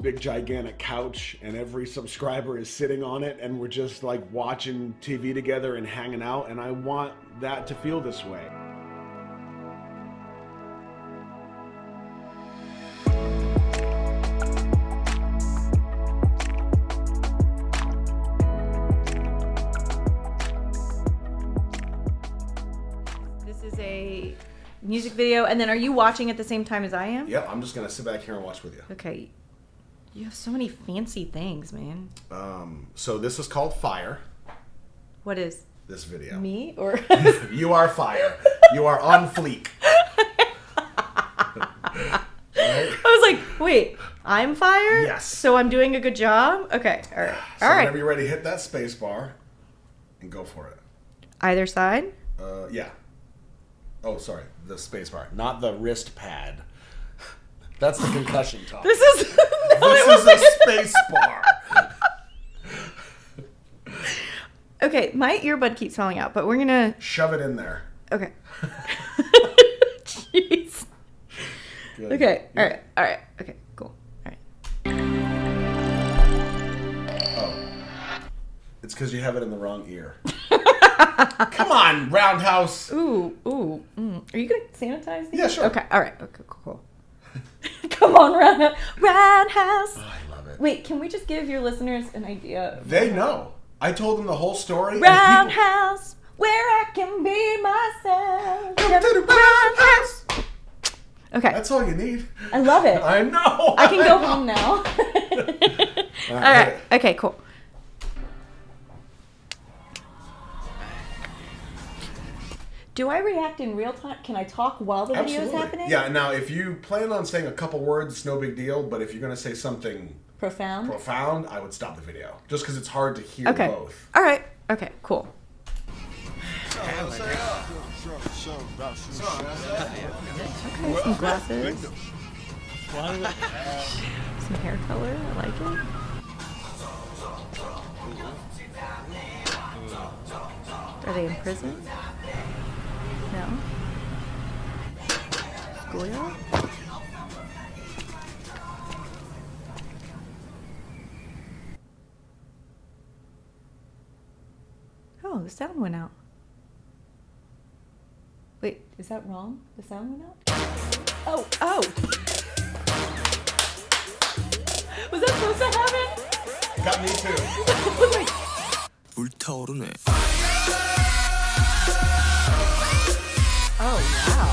big gigantic couch and every subscriber is sitting on it and we're just like watching TV together and hanging out, and I want that to feel this way. This is a music video, and then are you watching at the same time as I am? Yep, I'm just gonna sit back here and watch with you. Okay. You have so many fancy things, man. So this is called Fire. What is this video? Me or You are fire. You are on fleek. Right? I was like, wait, I'm fire? Yes. So I'm doing a good job? Okay, all right. So all right. whenever you're ready, hit that space bar and go for it. Either side? Yeah. Oh, sorry. The space bar. Not the wrist pad. That's the concussion talk. This is the space bar. Okay, my earbud keeps falling out, but we're gonna shove it in there. Okay. Jeez. Good. Okay. Yeah. All right. Okay. Cool. All right. Oh, it's because you have it in the wrong ear. Come on, Roundhouse. Ooh. Are you gonna sanitize these? Yeah, sure. Okay. All right. Okay. Cool. Come on, Roundhouse. Roundhouse. Oh, I love it. Wait, can we just give your listeners an idea? They know. I told them the whole story. Roundhouse, where I can be myself. Come to the Roundhouse. Okay. That's all you need. I love it. I know. I can go home now. All right. Okay, cool. Do I react in real time? Can I talk while the video is happening? Yeah, now if you plan on saying a couple words, it's no big deal, but if you're going to say something profound, I would stop the video. Just because it's hard to hear both. All right. Okay, cool. Okay, some glasses. Some hair color. I like it. Are they in prison? No. Schoolyard? Oh, the sound went out. Wait, is that wrong? The sound went out? Oh! Was that supposed to happen? Got me too. 불타오르네. Oh, wow.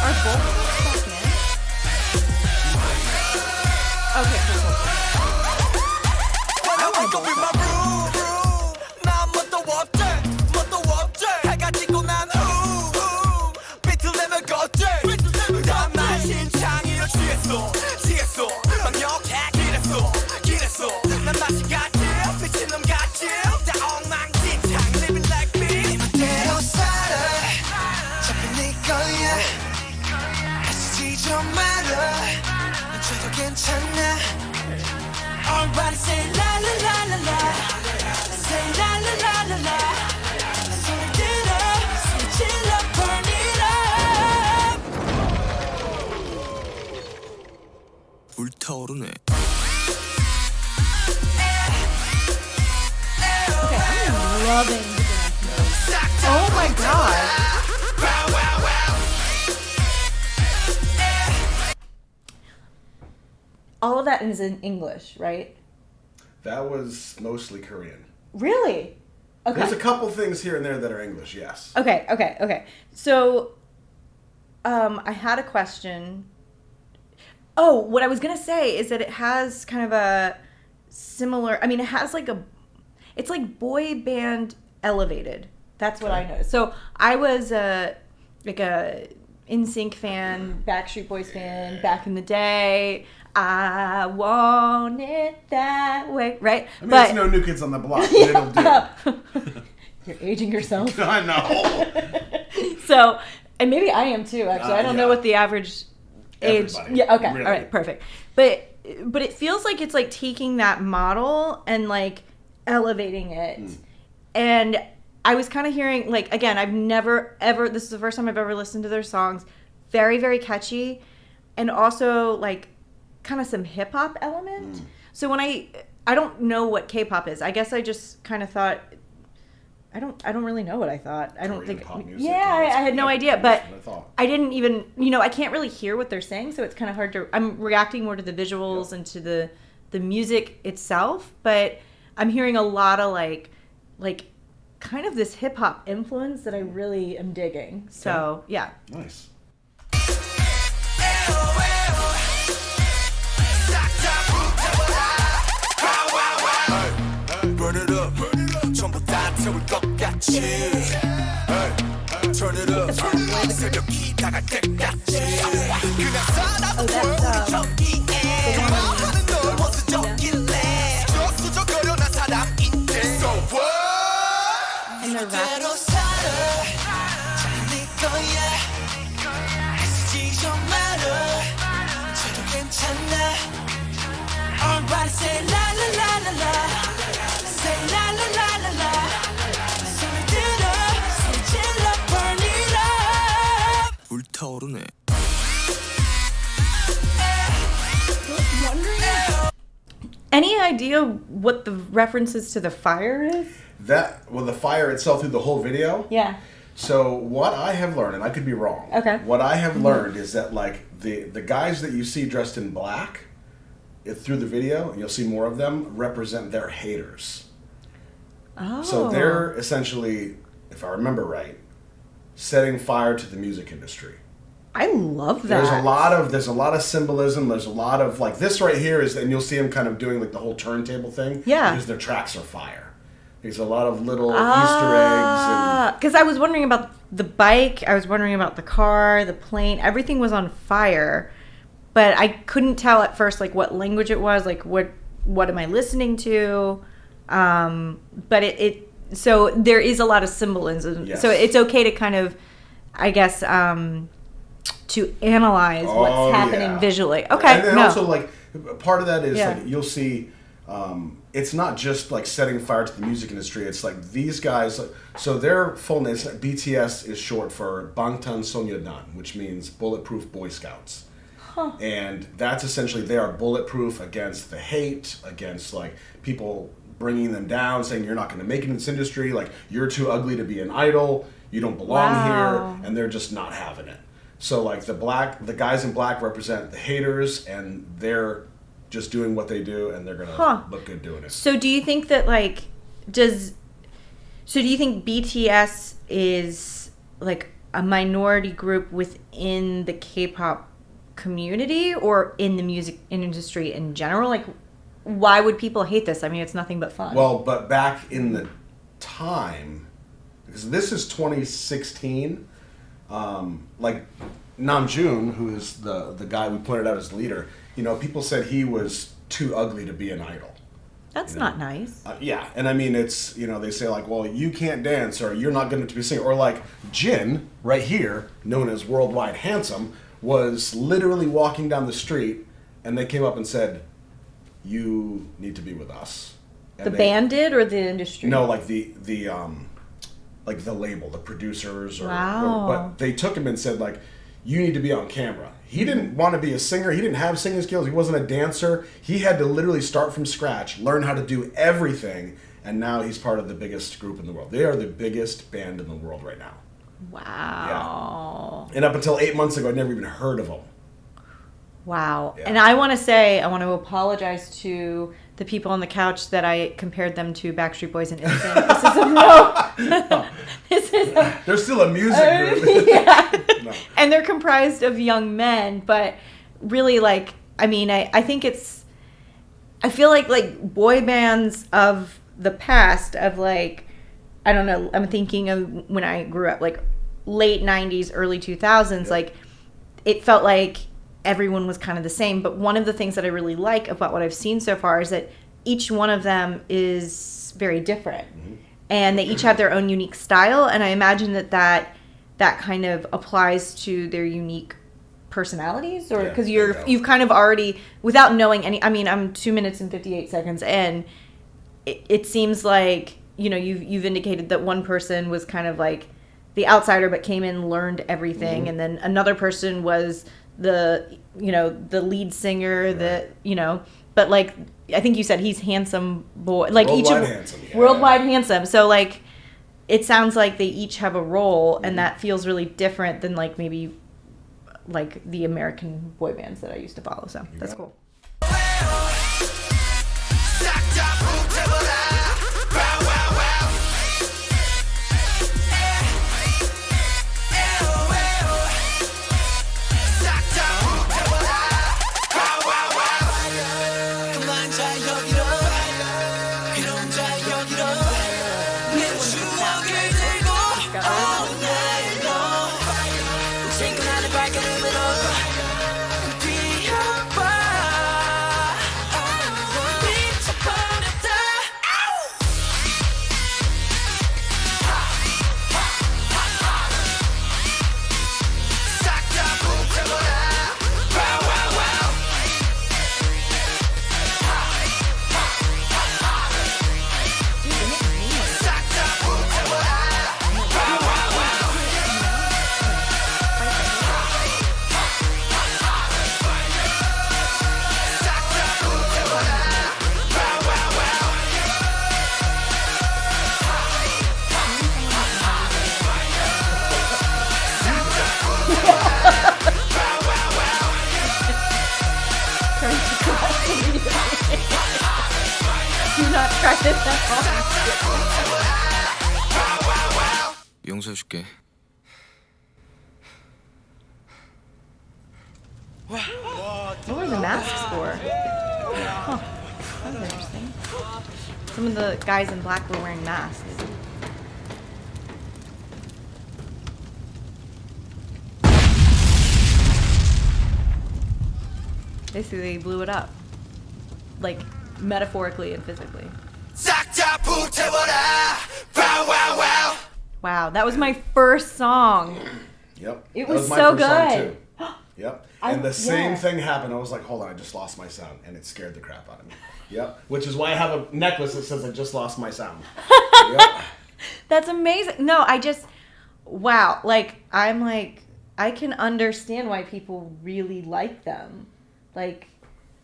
Are both of them stuck in? Okay, cool. Everybody say la la la la la. Say la la la la la. Switch it up, burn it up. 불타오르네. Okay, I'm loving the dance. Oh my god. All of that is in English, right? That was mostly Korean. Really? Okay. There's a couple things here and there that are English, yes. Okay. So, I had a question. Oh, what I was going to say is that it has kind of a similar, I mean, it has like it's like boy band elevated. That's what I noticed. So, I was like a NSYNC fan, Backstreet Boys fan back in the day. I want it that way, right? I mean, it's no New Kids on the Block, but it'll do. You're aging yourself. I know. So, and maybe I am too, actually. I don't know what the average age. Everybody. Yeah, okay. Really. All right, perfect. But it feels like it's like taking that model and like elevating it. And I was kind of hearing, like, again, I've never ever, this is the first time I've ever listened to their songs. Very, very catchy. And also, like, kind of some hip hop element. So when I don't know what K-pop is. I guess I just kind of thought, I don't really know what I thought. I don't think. Pop music, Yeah, I had no idea, but I I didn't even. I can't really hear what they're saying, so it's kind of hard to. I'm reacting more to the visuals and to the music itself, but I'm hearing a lot of like kind of this hip hop influence that I really am digging. So yeah, nice. Burn it up. 전부 다 태울 것 같이. Turn it up. 새벽이 나갈 때까지. 그냥 살아도 저기에. 말하는 널 원수적일래. 저수저거려 난 사람인데. So what? 그대로 살아. 네 거야. 쓰지 좀 말아. 저도 괜찮아. Everybody say la la la la la. Say la la la la la. 손을 들어, 손을 질러, burn it up. 불타오르네. Any idea what the references to the fire is? The fire itself through the whole video. Yeah. So what I have learned, and I could be wrong. Okay. What I have learned is that like the guys that you see dressed in black, through the video, and you'll see more of them, represent their haters. Oh. So they're essentially, if I remember right, setting fire to the music industry. I love that. There's a lot of symbolism. There's a lot of like this right here is, and you'll see them kind of doing like the whole turntable thing. Yeah. Because their tracks are fire. There's a lot of little Easter eggs. Because I was wondering about the bike. I was wondering about the car, the plane. Everything was on fire. But I couldn't tell at first, like, what language it was, like, what am I listening to? But so there is a lot of symbolism. Yes. So it's okay to kind of, I guess, to analyze what's happening visually. Okay, and then also, like, part of that is, like, you'll see, it's not just, like, setting fire to the music industry. It's, like, these guys, so their full name, BTS is short for Bangtan Sonyeondan, which means Bulletproof Boy Scouts. Huh. And that's essentially, they are bulletproof against the hate, against like people bringing them down, saying you're not going to make it in this industry, like you're too ugly to be an idol, you don't belong here, and they're just not having it. So like the guys in black represent the haters, and they're just doing what they do, and they're going to look good doing it. So do you think that like, do you think BTS is like a minority group within the K-pop community or in the music industry in general? Like, why would people hate this? I mean, it's nothing but fun. Well, but back in the time, because this is 2016, like Namjoon, who is the guy we pointed out as leader, people said he was too ugly to be an idol. That's not nice. Yeah, and I mean, it's, they say like, well, you can't dance, or you're not going to be a singer, or like Jin, right here, known as Worldwide Handsome, was literally walking down the street, and they came up and said, "You need to be with us." And the band did, or the industry? No, like the label, the producers, wow. But they took him and said like, "You need to be on camera." He didn't want to be a singer. He didn't have singing skills. He wasn't a dancer. He had to literally start from scratch, learn how to do everything, and now he's part of the biggest group in the world. They are the biggest band in the world right now. Wow. Yeah. And up until 8 months ago, I'd never even heard of them. Wow. Yeah. And I want to apologize to the people on the couch that I compared them to Backstreet Boys and NSYNC. This is They're still a music group. Yeah. No. And they're comprised of young men, but really, like, I mean, I think I feel like boy bands of the past, of like, I don't know, I'm thinking of when I grew up, like late 90s, early 2000s, like it felt like everyone was kind of the same. But one of the things that I really like about what I've seen so far is that each one of them is very different. Mm-hmm. And they each have their own unique style. And I imagine that kind of applies to their unique personalities, or because you've kind of already, without knowing any, I mean, I'm 2 minutes and 58 seconds in, it seems like you've indicated that one person was kind of like the outsider but came in, learned everything, and then another person was the lead singer that but like I think you said he's handsome boy, like Worldwide handsome, yeah. worldwide handsome. So like it sounds like they each have a role, and that feels really different than like maybe like the American boy bands that I used to follow. So that's cool. 용서해줄게. What were the masks for? Huh. That was interesting. Some of the guys in black were wearing masks. Basically, they blew it up. Like, metaphorically and physically. Wow, that was my first song. Yep. It That was my so first song, good. too. Yep. And the same thing happened. I was like, hold on, I just lost my sound. And it scared the crap out of me. Yep. Which is why I have a necklace that says I just lost my sound. Yep. That's amazing. No, wow. Like, I can understand why people really like them. Like,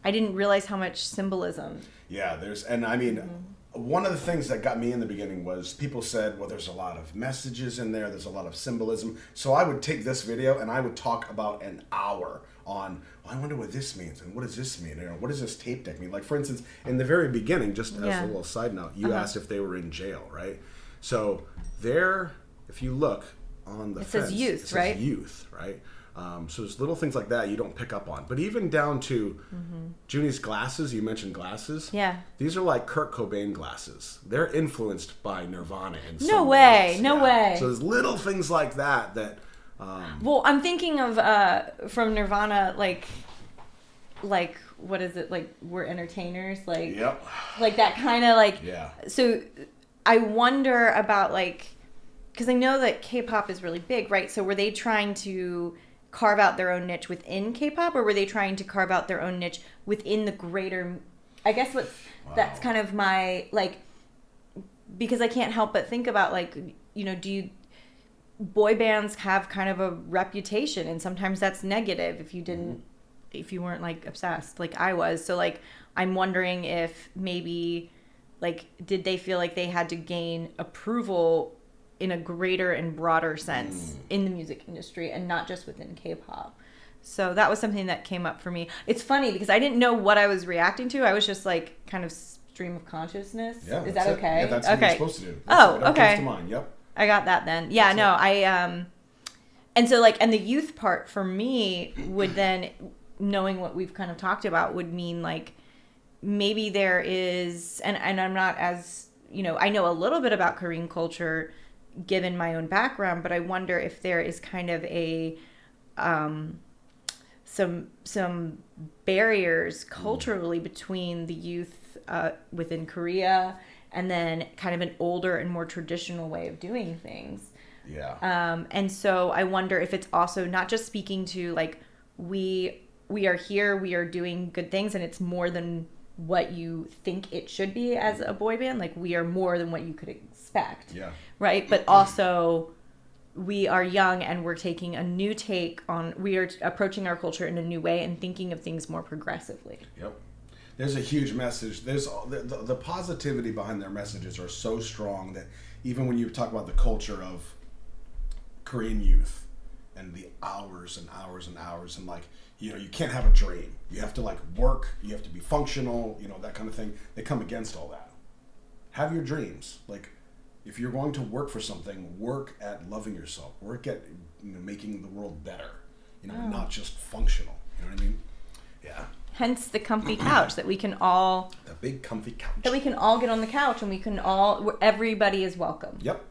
I didn't realize how much symbolism. Yeah, one of the things that got me in the beginning was people said, well, there's a lot of messages in there, there's a lot of symbolism. So I would take this video and I would talk about an hour on, well, I wonder what this means and what does this mean? What does this tape deck mean? Like, for instance, in the very beginning, just as a little side note, you asked if they were in jail, right? So there, if you look on the fence, says youth, it says right? youth, right? So there's little things like that you don't pick up on. But even down to Junie's glasses, you mentioned glasses. Yeah. These are like Kurt Cobain glasses. They're influenced by Nirvana in some No way. ways. No way. So there's little things like that. Well, I'm thinking of from Nirvana, like what is it? Like, we're entertainers. Like, Yep. Like that kind of like. Yeah. So I wonder about like, because I know that K-pop is really big, right? So were they trying to carve out their own niche within K-pop, or were they trying to carve out their own niche within the greater? I guess that's kind of my like, because I can't help but think about like, boy bands have kind of a reputation, and sometimes that's negative if you weren't like obsessed like I was. So like, I'm wondering if maybe like, did they feel like they had to gain approval in a greater and broader sense in the music industry and not just within K-pop? So that was something that came up for me. It's funny because I didn't know what I was reacting to. I was just like kind of stream of consciousness. Yeah, is that okay? Yeah, that's what you're supposed to do. That's what okay. comes to mind. Yep. I got that then. Yeah, That's no, and so like, and the youth part for me would then, knowing what we've kind of talked about, would mean like maybe there is, and I'm not as, I know a little bit about Korean culture given my own background, but I wonder if there is kind of a some barriers culturally between the youth within Korea and then kind of an older and more traditional way of doing things. Yeah. And so I wonder if it's also not just speaking to like, we are here, we are doing good things, and it's more than what you think it should be as a boy band. Like, we are more than what you could expect. Yeah. Right? But also, we are young and we're taking a new take on, we are approaching our culture in a new way and thinking of things more progressively. Yep. There's a huge message. There's the positivity behind their messages are so strong that even when you talk about the culture of Korean youth and the hours and hours and hours and like, you know, you can't have a dream. You have to like work, you have to be functional, you know, that kind of thing. They come against all that. Have your dreams. Like, if you're going to work for something, work at loving yourself. Work at, you know, making the world better. You know, and not just functional. You know what I mean? Yeah. Hence the comfy couch that we can all... The big comfy couch. That we can all get on the couch and we can all... Everybody is welcome. Yep.